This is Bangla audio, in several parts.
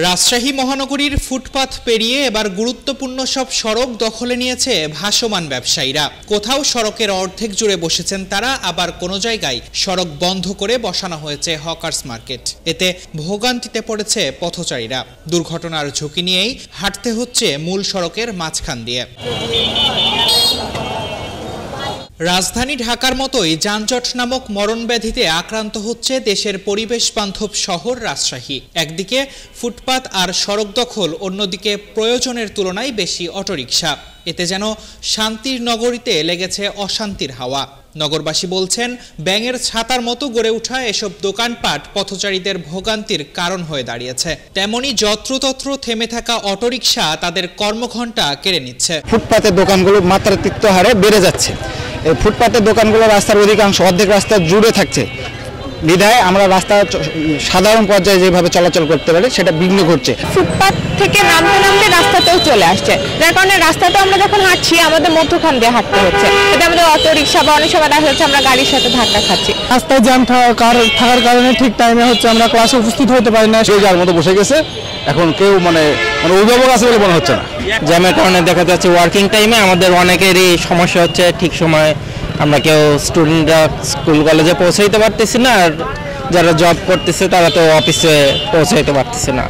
রাজশাহী মহানগরীর ফুটপাত পেরিয়ে এবার গুরুত্বপূর্ণ সব সড়ক দখলে নিয়েছে ভাসমান ব্যবসায়ীরা। কোথাও সড়কের অর্ধেক জুড়ে বসেছেন তারা, আবার কোনো জায়গায় সড়ক বন্ধ করে বসানো হয়েছে হকার্স মার্কেট। এতে ভোগান্তিতে পড়েছে পথচারীরা। দুর্ঘটনার ঝুঁকি নিয়েই হাঁটতে হচ্ছে মূল সড়কের মাঝখান দিয়ে। রাজধানী ঢাকার মতোই যানজট নামক মরণব্যাধিতে আক্রান্ত হচ্ছে দেশের পরিবেশ বান্ধব শহর রাজশাহী। একদিকে ফুটপাত আর সড়ক দখল, অন্যদিকে প্রয়োজনের তুলনায় বেশি অটোরিকশা। এতে যেন শান্তির নগরীতে লেগেছে অশান্তির হাওয়া। নগরবাসী বলছেন, ব্যাঙের ছাতার মতো গড়ে ওঠা এসব দোকানপাট পথচারীদের ভোগান্তির কারণ হয়ে দাঁড়িয়েছে। তেমনি যত্রতত্র থেমে থাকা অটোরিকশা তাদের কর্মঘণ্টা কেড়ে নিচ্ছে। ফুটপাতের দোকানগুলো মাত্রাতিরিক্ত হারে বেড়ে যাচ্ছে। এই ফুটপাতের দোকানগুলো রাস্তার অধিকাংশ অর্ধেক রাস্তা জুড়ে থাকছে বিধায় আমরা রাস্তা সাধারণ পর্যায়ে যেভাবে চলাচল করতে পারি সেটা বিঘ্ন ঘটছে। ফুটপাত থেকে নামতে নামতে রাস্তাতেও চলে আসছে, যার কারণে রাস্তাটা আমরা যখন হাঁটছি আমাদের মধ্যখান দিয়ে হাঁটতে হচ্ছে। এতে আমাদের অটো রিক্সা বা অনেক সময় দেখা যাচ্ছে আমরা গাড়ির সাথে ধাক্কা খাচ্ছি। রাস্তায় জ্যাম থাকার কারণে ঠিক টাইমে আমরা ক্লাসে উপস্থিত হতে পারি না। সেই যার মতো বসে গেছে, এখন কেউ মানে অভিভাবক আছে বলে মনে হচ্ছে না। জ্যামের কারণে দেখা যাচ্ছে ওয়ার্কিং টাইমে আমাদের অনেকেরই সমস্যা হচ্ছে। ঠিক সময় আমরা কেউ স্টুডেন্টরা স্কুল কলেজে পৌঁছাইতে পারতেছি না, আর যারা জব করতেছে তারা তো অফিসে পৌঁছাইতে পারতেছে না।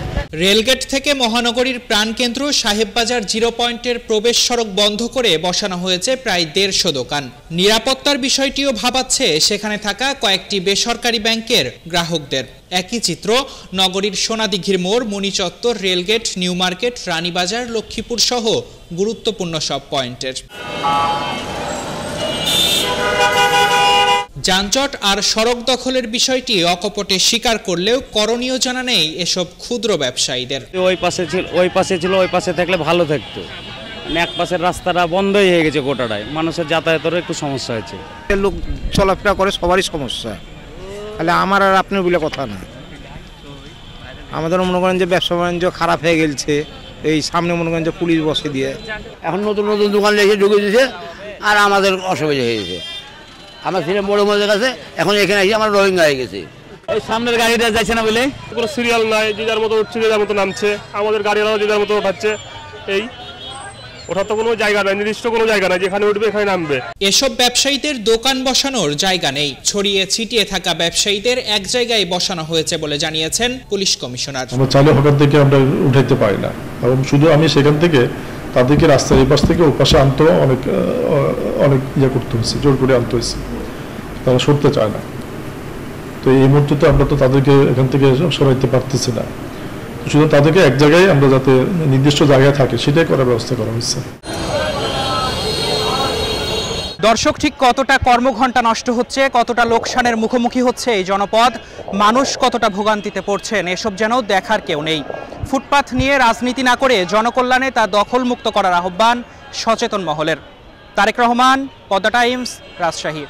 রেলগেট থেকে মহানগরীর প্রাণকেন্দ্র সাহেববাজার 0 পয়েন্টের প্রবেশ সড়ক বন্ধ করে বসানো হয়েছে প্রায় 150 দোকান। নিরাপত্তার বিষয়টিও ভাবাচ্ছে সেখানে থাকা কয়েকটি বেসরকারি ব্যাংকের গ্রাহকদের। একই চিত্র নগরীর সোনাদিঘির মোড়, Monichattar, rail gate, new market, Ranibazar, Lakshmipur সহ গুরুত্বপূর্ণ সব পয়েন্টের। যানজট আর সড়ক দখলের বিষয়টি অকপটে স্বীকার করলেও করণীয় জানা নেই এসব ক্ষুদ্র ব্যবসায়ীদের। ওই পাশে ছিল, ওই পাশে থাকলে ভালো থাকতো। এক পাশের রাস্তাটা বন্ধই হয়ে গেছে গোটাটাই, মানুষের যাতায়াতেরও একটু সমস্যা হয়েছে। লোক চলাফেরা করে সবারই সমস্যা, তাহলে আমার আর আপনার বলে কথা না। আমাদের মনে করেন যে ব্যবসা বাণিজ্য খারাপ হয়ে গেছে, এই সামনে মনে করেন যে পুলিশ বসে দিয়ে এখন নতুন নতুন দোকান এসে ঢুকে দিয়েছে, আর আমাদের অসুবিধা হয়ে গেছে। আমার ছেলে বড় মজা কাছে এখন এখানে এসে আমার রোহিঙ্গা হয়ে গেছে। এই সামনের গাড়িটা যাচ্ছে না বলে কোনো সিরিয়াল নাই, যে যার মতো উঠছে, যে যার মতো নামছে। আমাদের গাড়িরাও যে যার মতো উঠাচ্ছে। এই ওঠার তো কোনো জায়গা নাই, নির্দিষ্ট কোনো জায়গা নাই, যেখানে উঠবে এখানে নামবে। এসব ব্যবসায়ীদের দোকান বসানোর জায়গা নেই। ছড়িয়ে ছিটিয়ে থাকা ব্যবসায়ীদের এক জায়গায় বসানো হয়েছে বলে জানিয়েছেন পুলিশ কমিশনার। আমরা চাইলে হকার থেকে আমরা উঠাইতে পারি না, এবং শুধু আমি সেখান থেকে তাদেরকে রাস্তার এই পাশ থেকে ও পাশে আনতে অনেক করতে হয়েছে, জোর করে আনতে হয়েছে। তারা সরতে চায় না। তো এই মুহূর্তে আমরা তো তাদেরকে এখান থেকে সরাইতে পারতেছি না। শুধু তাদেরকে এক জায়গায় আমরা যাতে নির্দিষ্ট জায়গায় থাকে সেটাই করার ব্যবস্থা করা হয়েছে। দর্শক, ঠিক কতটা কর্মঘণ্টা নষ্ট হচ্ছে, কতটা লোকসানের মুখোমুখি হচ্ছে এই জনপদ, মানুষ কতটা ভোগান্তিতে পড়ছেন, এসব যেন দেখার কেউ নেই। ফুটপাত নিয়ে রাজনীতি না করে জনকল্যাণে তা দখলমুক্ত করার আহ্বান সচেতন মহলের। তারেক রহমান, পদ্মা টাইমস, রাজশাহী।